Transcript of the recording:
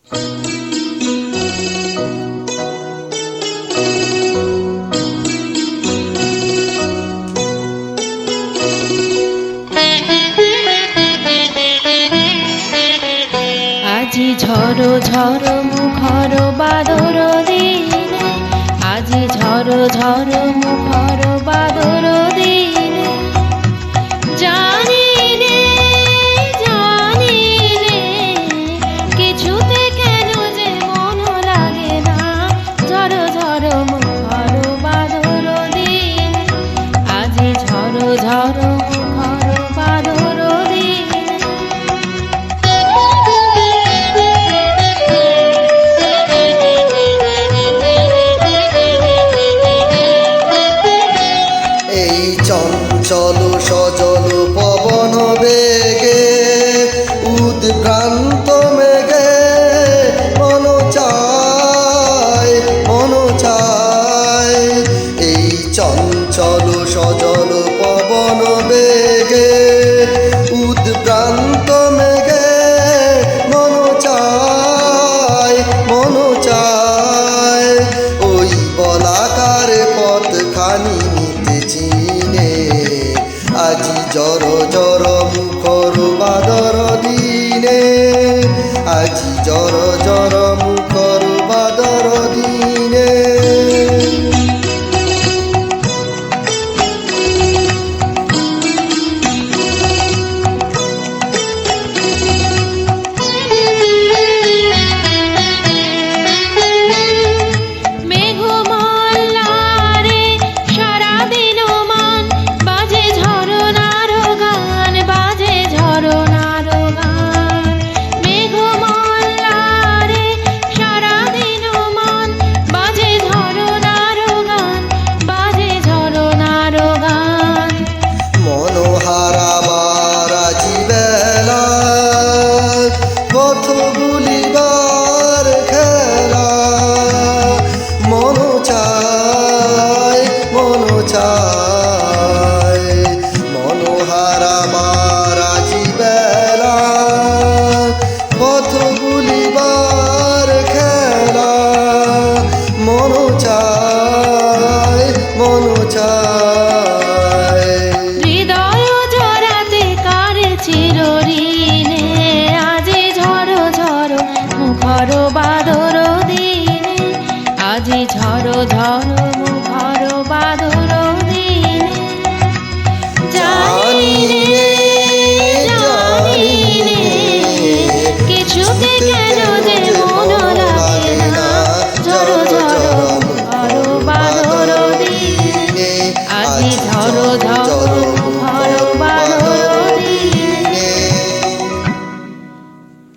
আজি ঝড়ো ঝড়ো মুখর বাদর দিনে, আজি ঝড়ো ঝড়ো মুখর বাদর দিনে, জানি রে জানি রে কিছুতে কেন যে মন লাগে না। ঝড়ো ঝড়ো মুখর বাদর দিনে, আজি ঝড়ো ঝড়ো মুখর বাদর দিনে। এই চঞ্চল সজল পবন বেগে, উদ্ভ্রান্ত মেঘে মন চায় মন চায়। এই চঞ্চল সজল পবন বেগে, উদ্ভ্রান্ত মেঘে মন চায় মন চায়। ওই বলাকার পথখানি চিনে, আজি জর জর মুখর বাদর দিনে, আজি জর জর মুখর বাদর দিনে। মনোহার আমার আজি বেলা, পথ ভুলিবার খেলা। মন চায় মন চায়। হৃদয় জড়াতে কার চিরঋণে, আজি ঝড়ো ঝড়ো মুখর বাদর দিনে, আজি ঝড়ো ঝড়ো